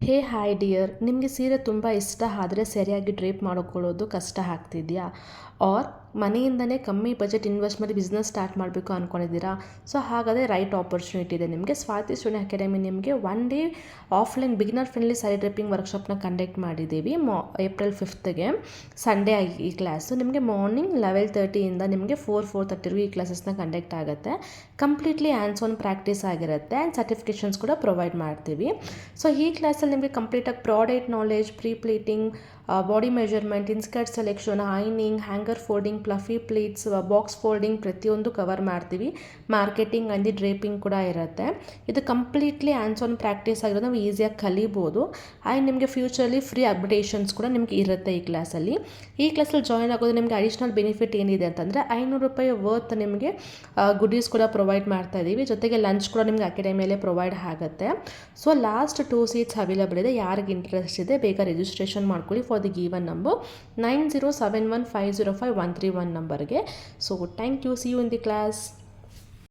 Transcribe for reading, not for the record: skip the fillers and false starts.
ಹೇ hi dear, ನಿಮಗೆ ಸೀರೆ ತುಂಬ ಇಷ್ಟ ಆದರೆ ಸರಿಯಾಗಿ ಡ್ರೇಪ್ ಮಾಡ್ಕೊಳ್ಳೋದು ಕಷ್ಟ ಆಗ್ತಿದೆಯಾ? ಆರ್ ಮನೆಯಿಂದನೇ ಕಮ್ಮಿ ಬಜೆಟ್ ಇನ್ವೆಸ್ಟ್ ಮಾಡಿ ಬಿಸ್ನೆಸ್ ಸ್ಟಾರ್ಟ್ ಮಾಡಬೇಕು ಅಂದ್ಕೊಂಡಿದ್ದೀರಾ? ಸೊ ಹಾಗಾದರೆ ರೈಟ್ ಆಪರ್ಚುನಿಟಿ ಇದೆ ನಿಮಗೆ. ಸ್ವಾತಿ ಸ್ಟುಡಿಯೋ ಅಕಾಡೆಮಿ ನಿಮಗೆ 1 day offline beginner friendly sari draping ವರ್ಕ್ಶಾಪ್ನ ಕಂಡಕ್ಟ್ ಮಾಡಿದ್ದೀವಿ. ಏಪ್ರಿಲ್ 5ಗೆ ಸಂಡೇ ಈ ಕ್ಲಾಸು ನಿಮಗೆ ಮಾರ್ನಿಂಗ್ 11:30ಇಂದ ನಿಮಗೆ 4:30 ಈ ಕ್ಲಾಸಸ್ನ ಕಂಡಕ್ಟ್ ಆಗುತ್ತೆ. ಕಂಪ್ಲೀಟ್ಲಿ ಹ್ಯಾಂಡ್ಸ್ ಆನ್ ಪ್ರಾಕ್ಟೀಸ್ ಆಗಿರುತ್ತೆ ಆ್ಯಂಡ್ ಸರ್ಟಿಫಿಕೇಷನ್ಸ್ ಕೂಡ ಪ್ರೊವೈಡ್ ಮಾಡ್ತೀವಿ. ಸೊ ಈ ಕ್ಲಾಸಲ್ಲಿ ನಿಮಗೆ ಕಂಪ್ಲೀಟಾಗಿ product knowledge, pre pleating, body measurement, inskirt selection, ironing, hanger folding, fluffy pleats, box folding ಪ್ರತಿಯೊಂದು ಕವರ್ ಮಾಡ್ತೀವಿ. ಮಾರ್ಕೆಟಿಂಗ್ ಆ್ಯಂಡ್ ದಿ ಡ್ರೇಪಿಂಗ್ ಕೂಡ ಇರುತ್ತೆ. ಇದು ಕಂಪ್ಲೀಟ್ಲಿ ಹ್ಯಾಂಡ್ಸ್ ಆನ್ ಪ್ರಾಕ್ಟೀಸ್ ಆಗಿರೋದು, ನಾವು ಈಸಿಯಾಗಿ ಕಲಿಬೋದು. ಆ್ಯಂಡ್ ನಿಮಗೆ ಫ್ಯೂಚರ್ಲಿ ಫ್ರೀ ಅಪ್ಡೇಷನ್ಸ್ ಕೂಡ ನಿಮಗೆ ಇರುತ್ತೆ ಈ ಕ್ಲಾಸಲ್ಲಿ. ಈ ಕ್ಲಾಸಲ್ಲಿ ಜಾಯ್ನ್ ಆಗೋದು ನಿಮಗೆ ಅಡಿಷ್ನಲ್ ಬೆನಿಫಿಟ್ ಏನಿದೆ ಅಂತಂದರೆ ₹500 ವರ್ತ್ ನಿಮಗೆ ಗುಡೀಸ್ ಕೂಡ ಪ್ರೊವೈಡ್ ಮಾಡ್ತಾ ಇದ್ದೀವಿ. ಜೊತೆಗೆ ಲಂಚ್ ಕೂಡ ನಿಮಗೆ ಅಕಾಡೆಮಿಯಲ್ಲೇ ಪ್ರೊವೈಡ್ ಆಗುತ್ತೆ. ಸೊ ಲಾಸ್ಟ್ 2 ಸೀಟ್ಸ್ ಅವೈಲಬಲ್ ಇದೆ. ಯಾರಿಗೆ ಇಂಟ್ರೆಸ್ಟ್ ಇದೆ ಬೇಗ ರಿಜಿಸ್ಟ್ರೇಷನ್ ಮಾಡ್ಕೊಳ್ಳಿ ಫಾರ್ ದಿ ಗಿವನ್ ನಂಬರ್ 9071505131 ನಂಬರ್ಗೆ. So thank you. See you in the class.